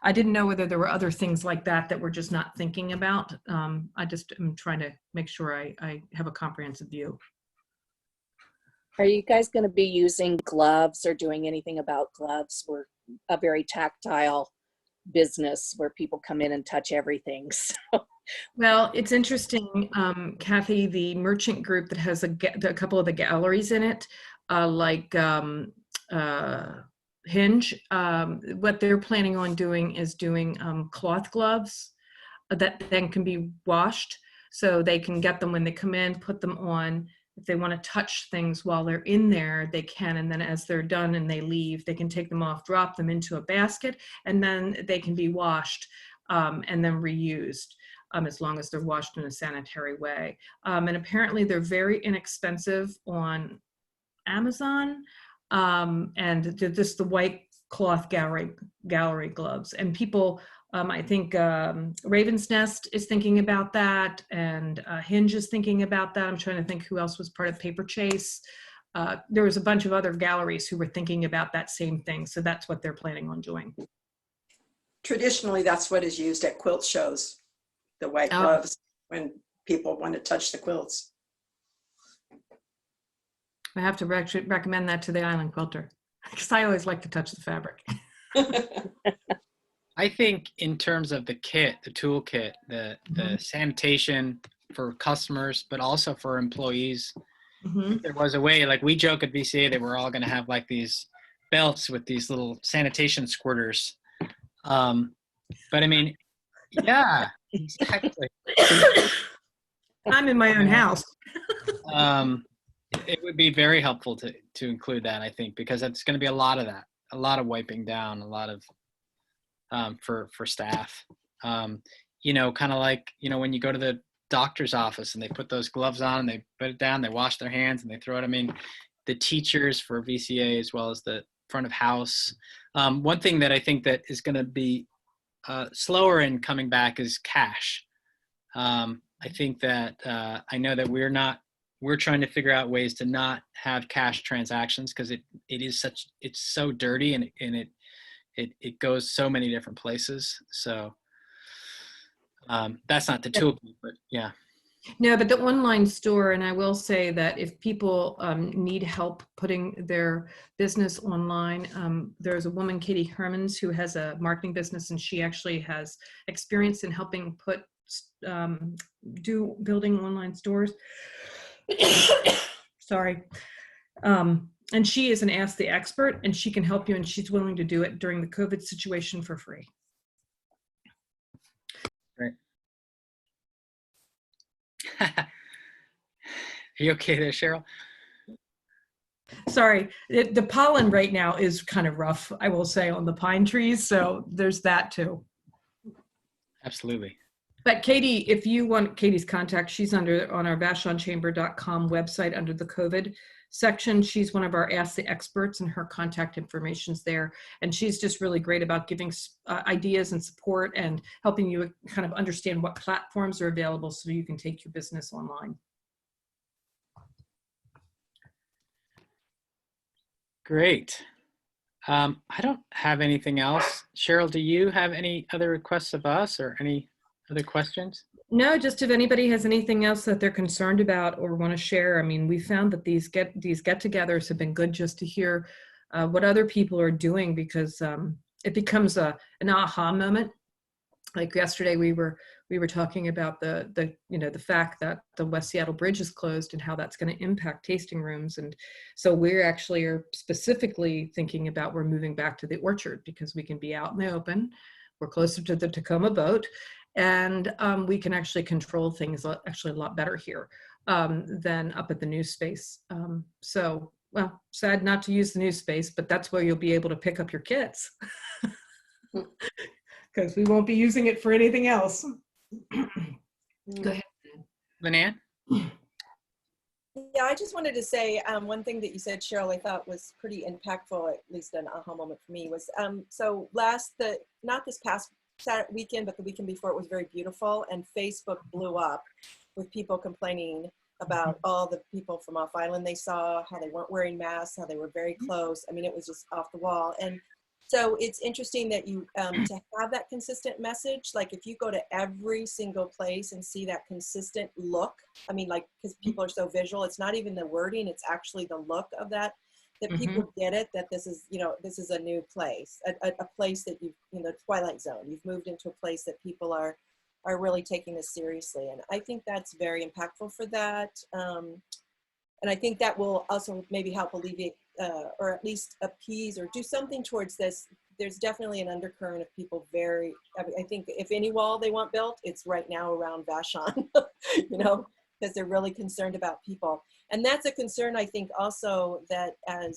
[SPEAKER 2] I didn't know whether there were other things like that that we're just not thinking about. I just am trying to make sure I have a comprehensive view.
[SPEAKER 11] Are you guys going to be using gloves or doing anything about gloves? We're a very tactile business where people come in and touch everything. So.
[SPEAKER 2] Well, it's interesting, Kathy, the merchant group that has a couple of the galleries in it, like Hinge, what they're planning on doing is doing cloth gloves that then can be washed. So they can get them when they come in, put them on. If they want to touch things while they're in there, they can. And then as they're done and they leave, they can take them off, drop them into a basket, and then they can be washed and then reused. As long as they're washed in a sanitary way. And apparently they're very inexpensive on Amazon, and just the white cloth gallery gloves. And people, I think Raven's Nest is thinking about that, and Hinge is thinking about that. I'm trying to think who else was part of Paper Chase. There was a bunch of other galleries who were thinking about that same thing. So that's what they're planning on doing.
[SPEAKER 8] Traditionally, that's what is used at quilt shows. The white gloves when people want to touch the quilts.
[SPEAKER 2] I have to recommend that to the island quilter, because I always like to touch the fabric.
[SPEAKER 3] I think in terms of the kit, the toolkit, the sanitation for customers, but also for employees, there was a way, like we joke at VCA that we're all going to have like these belts with these little sanitation squirters. But I mean, yeah, exactly.
[SPEAKER 2] I'm in my own house.
[SPEAKER 3] It would be very helpful to include that, I think, because it's going to be a lot of that, a lot of wiping down, a lot of for staff. You know, kind of like, you know, when you go to the doctor's office and they put those gloves on and they put it down, they wash their hands and they throw it. I mean, the teachers for VCA as well as the front of house. One thing that I think that is going to be slower in coming back is cash. I think that I know that we're trying to figure out ways to not have cash transactions, because it's so dirty and it goes so many different places. So that's not the toolkit, but yeah.
[SPEAKER 2] No, but the online store, and I will say that if people need help putting their business online, there's a woman, Katie Hermans, who has a marketing business, and she actually has experience in helping building online stores. Sorry. And she is an Ask the Expert, and she can help you, and she's willing to do it during the COVID situation for free.
[SPEAKER 3] Great. Are you okay there, Cheryl?
[SPEAKER 2] Sorry, the pollen right now is kind of rough, I will say, on the pine trees. So there's that too.
[SPEAKER 3] Absolutely.
[SPEAKER 2] But Katie, if you want Katie's contact, she's on our VashonChamber.com website under the COVID section. She's one of our Ask the Experts, and her contact information's there. And she's just really great about giving ideas and support and helping you kind of understand what platforms are available so you can take your business online.
[SPEAKER 3] Great. I don't have anything else. Cheryl, do you have any other requests of us or any other questions?
[SPEAKER 2] No, just if anybody has anything else that they're concerned about or want to share. I mean, we found that these get-togethers have been good just to hear what other people are doing, because it becomes an aha moment. Like yesterday, we were talking about the fact that the West Seattle Bridge is closed and how that's going to impact tasting rooms, and so we're actually are specifically thinking about we're moving back to the Orchard because we can be out in the open. We're closer to the Tacoma boat. And we can actually control things actually a lot better here than up at the news space. So, well, sad not to use the news space, but that's where you'll be able to pick up your kits, because we won't be using it for anything else. Go ahead.
[SPEAKER 3] Lynanne?
[SPEAKER 5] Yeah, I just wanted to say one thing that you said, Cheryl, I thought was pretty impactful, at least an aha moment for me, was so not this past Saturday weekend, but the weekend before, it was very beautiful, and Facebook blew up with people complaining about all the people from off island they saw, how they weren't wearing masks, how they were very close. I mean, it was just off the wall. And so it's interesting that you to have that consistent message. Like if you go to every single place and see that consistent look, I mean, like, because people are so visual, it's not even the wording, it's actually the look of that people get it, that this is, you know, this is a new place, a place that you've, you know, Twilight Zone, you've moved into a place that people are really taking this seriously. And I think that's very impactful for that. And I think that will also maybe help alleviate or at least appease or do something towards this. There's definitely an undercurrent of people I think if any wall they want built, it's right now around Vashon, you know, because they're really concerned about people. And that's a concern, I think, also that and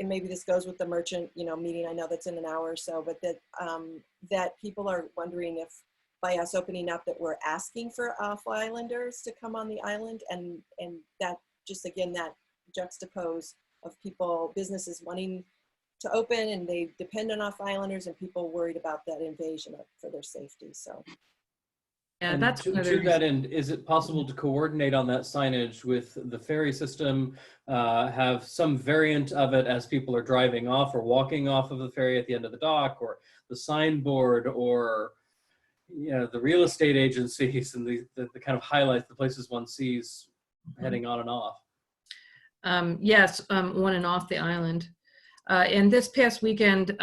[SPEAKER 5] maybe this goes with the merchant, you know, meeting, I know that's in an hour or so, but that people are wondering if by us opening up that we're asking for off-islanders to come on the island, and that just, again, that juxtapose of people, businesses wanting to open and they depend on off-islanders, and people worried about that invasion for their safety. So
[SPEAKER 2] yeah,
[SPEAKER 6] and
[SPEAKER 2] that's
[SPEAKER 6] to that end, is it possible to coordinate on that signage with the ferry system, have some variant of it as people are driving off or walking off of the ferry at the end of the dock, or the signboard, or, you know, the real estate agencies and the kind of highlights, the places one sees heading on and off?
[SPEAKER 2] Yes, on and off the island. And this past weekend,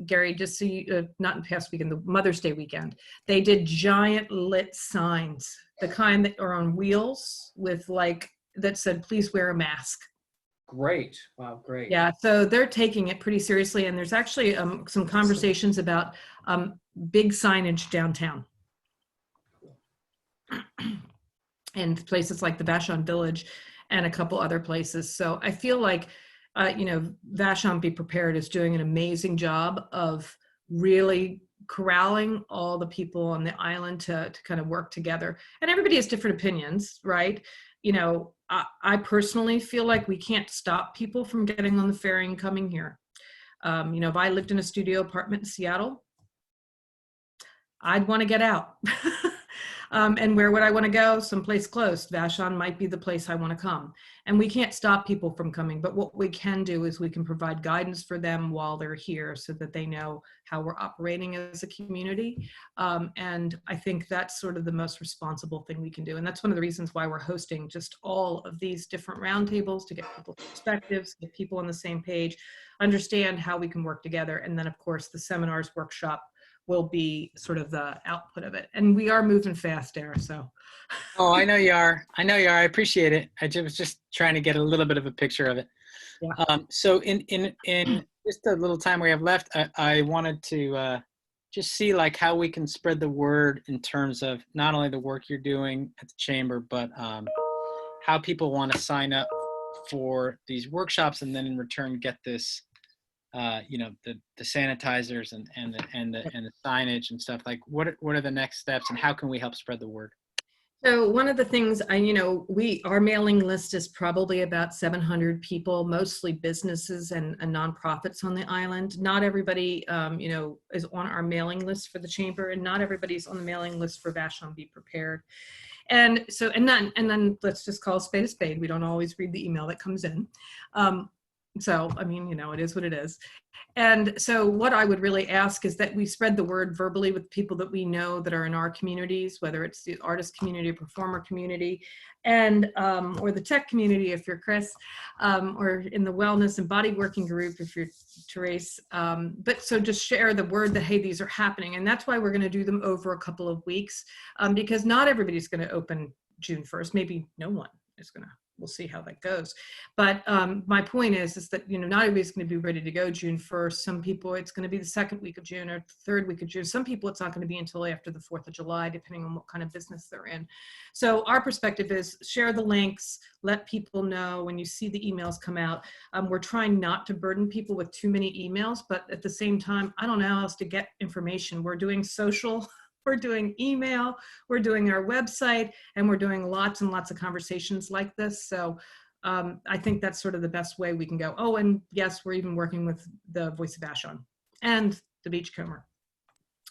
[SPEAKER 2] Gary, just so you, not past weekend, the Mother's Day weekend, they did giant lit signs, the kind that are on wheels with like, that said, please wear a mask.
[SPEAKER 6] Great. Wow, great.
[SPEAKER 2] Yeah, so they're taking it pretty seriously. And there's actually some conversations about big signage downtown. And places like the Vashon Village and a couple other places. So I feel like, you know, Vashon Be Prepared is doing an amazing job of really corralling all the people on the island to kind of work together. And everybody has different opinions, right? You know, I personally feel like we can't stop people from getting on the ferry and coming here. You know, if I lived in a studio apartment in Seattle, I'd want to get out. And where would I want to go? Someplace close. Vashon might be the place I want to come. And we can't stop people from coming, but what we can do is we can provide guidance for them while they're here so that they know how we're operating as a community. And I think that's sort of the most responsible thing we can do. And that's one of the reasons why we're hosting just all of these different roundtables, to get people's perspectives, get people on the same page, understand how we can work together. And then, of course, the seminars workshop will be sort of the output of it. And we are moving fast there, so.
[SPEAKER 3] Oh, I know you are. I know you are. I appreciate it. I was just trying to get a little bit of a picture of it.
[SPEAKER 2] Yeah.
[SPEAKER 3] So in just a little time we have left, I wanted to just see like how we can spread the word in terms of not only the work you're doing at the chamber, but how people want to sign up for these workshops and then in return get this you know, the sanitizers and the signage and stuff. Like what are the next steps and how can we help spread the word?
[SPEAKER 2] So one of the things, you know, our mailing list is probably about 700 people, mostly businesses and nonprofits on the island. Not everybody, you know, is on our mailing list for the chamber, and not everybody's on the mailing list for Vashon Be Prepared. And so, and then let's just call a spade a spade. We don't always read the email that comes in. So, I mean, you know, it is what it is. And so what I would really ask is that we spread the word verbally with people that we know that are in our communities, whether it's the artist community, performer community, and or the tech community if you're Chris, or in the wellness and body working group if you're Therese. But so just share the word that, hey, these are happening. And that's why we're going to do them over a couple of weeks, because not everybody's going to open June 1st. Maybe no one is going to. We'll see how that goes. But my point is that, you know, not everybody's going to be ready to go June 1st. Some people, it's going to be the second week of June or third week of June. Some people, it's not going to be until after the 4th of July, depending on what kind of business they're in. So our perspective is share the links, let people know when you see the emails come out. We're trying not to burden people with too many emails, but at the same time, I don't know how else to get information. We're doing social we're doing email, we're doing our website, and we're doing lots and lots of conversations like this. So I think that's sort of the best way we can go. Oh, and yes, we're even working with the Voice of Vashon and the Beachcomber.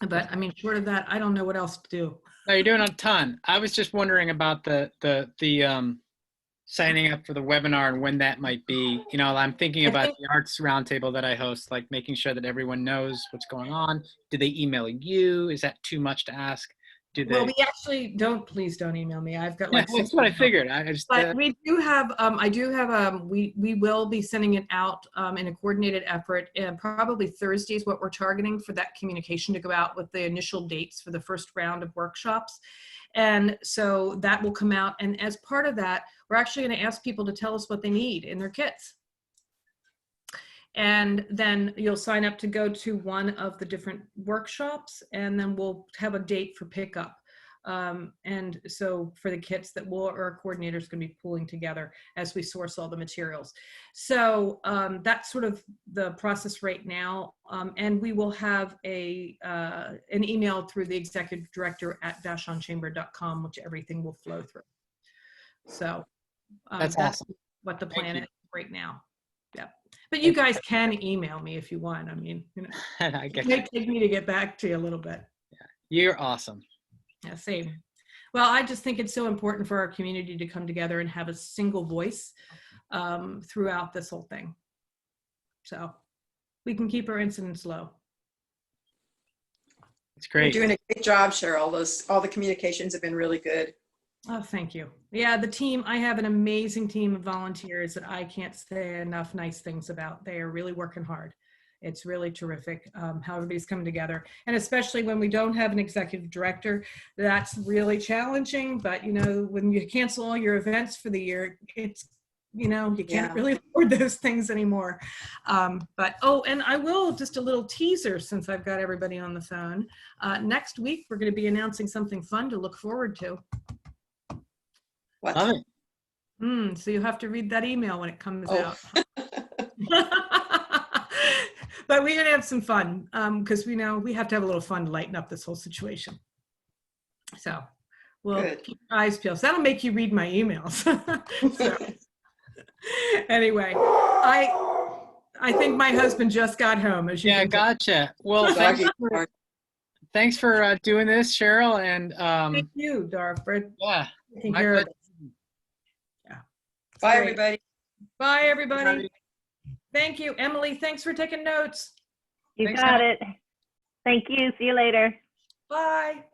[SPEAKER 2] But I mean, short of that, I don't know what else to do.
[SPEAKER 3] No, you're doing a ton. I was just wondering about the signing up for the webinar and when that might be. You know, I'm thinking about the arts roundtable that I host, like making sure that everyone knows what's going on. Do they email you? Is that too much to ask? Do they?
[SPEAKER 2] Well, we actually don't. Please don't email me. I've got
[SPEAKER 3] Yeah,
[SPEAKER 2] like.
[SPEAKER 3] that's what I figured. I just.
[SPEAKER 2] But we do have. I do have. We will be sending it out in a coordinated effort, and probably Thursday is what we're targeting for that communication to go out with the initial dates for the first round of workshops. And so that will come out. And as part of that, we're actually going to ask people to tell us what they need in their kits. And then you'll sign up to go to one of the different workshops, and then we'll have a date for pickup. And so for the kits that our coordinator is going to be pulling together as we source all the materials. So that's sort of the process right now. And we will have an email through the executive director at vashonchamber.com, which everything will flow through. So
[SPEAKER 3] that's awesome.
[SPEAKER 2] What the plan is right now. Yeah. But you guys can email me if you want. I mean, you know, it may take me to get back to you a little bit.
[SPEAKER 3] Yeah. You're awesome.
[SPEAKER 2] Yeah, same. Well, I just think it's so important for our community to come together and have a single voice throughout this whole thing. So we can keep our incidents low.
[SPEAKER 3] It's great.
[SPEAKER 8] You're doing a great job, Cheryl. All the communications have been really good.
[SPEAKER 2] Oh, thank you. Yeah, the team, I have an amazing team of volunteers that I can't say enough nice things about. They are really working hard. It's really terrific how everybody's come together. And especially when we don't have an executive director, that's really challenging. But, you know, when you cancel all your events for the year, it's, you know, you can't really afford those things anymore. But, oh, and I will, just a little teaser since I've got everybody on the phone. Next week, we're going to be announcing something fun to look forward to.
[SPEAKER 8] What?
[SPEAKER 2] So you'll have to read that email when it comes out. But we're gonna have some fun because we know we have to have a little fun to lighten up this whole situation. So we'll keep our eyes peeled. So that'll make you read my emails. So, anyway, I think my husband just got home. As you can
[SPEAKER 3] gotcha. Well, thanks for doing this, Cheryl, and
[SPEAKER 2] thank you, Darfred.
[SPEAKER 3] Yeah.
[SPEAKER 2] Taking care of it. Yeah.
[SPEAKER 8] Bye, everybody.
[SPEAKER 2] Bye, everybody. Thank you, Emily. Thanks for taking notes.
[SPEAKER 1] You got it. Thank you. See you later.
[SPEAKER 2] Bye.